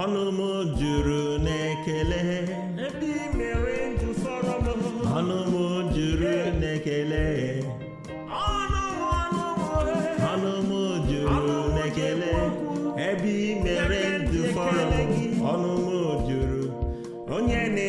ọnụ m juru n'ekele ebe i mere ndụ fọrọ m. ọnụ m juru n'ekele ọnụ m juru n'ekele ebe i mere ndụ fọrọ m. ọnụ m juru onye na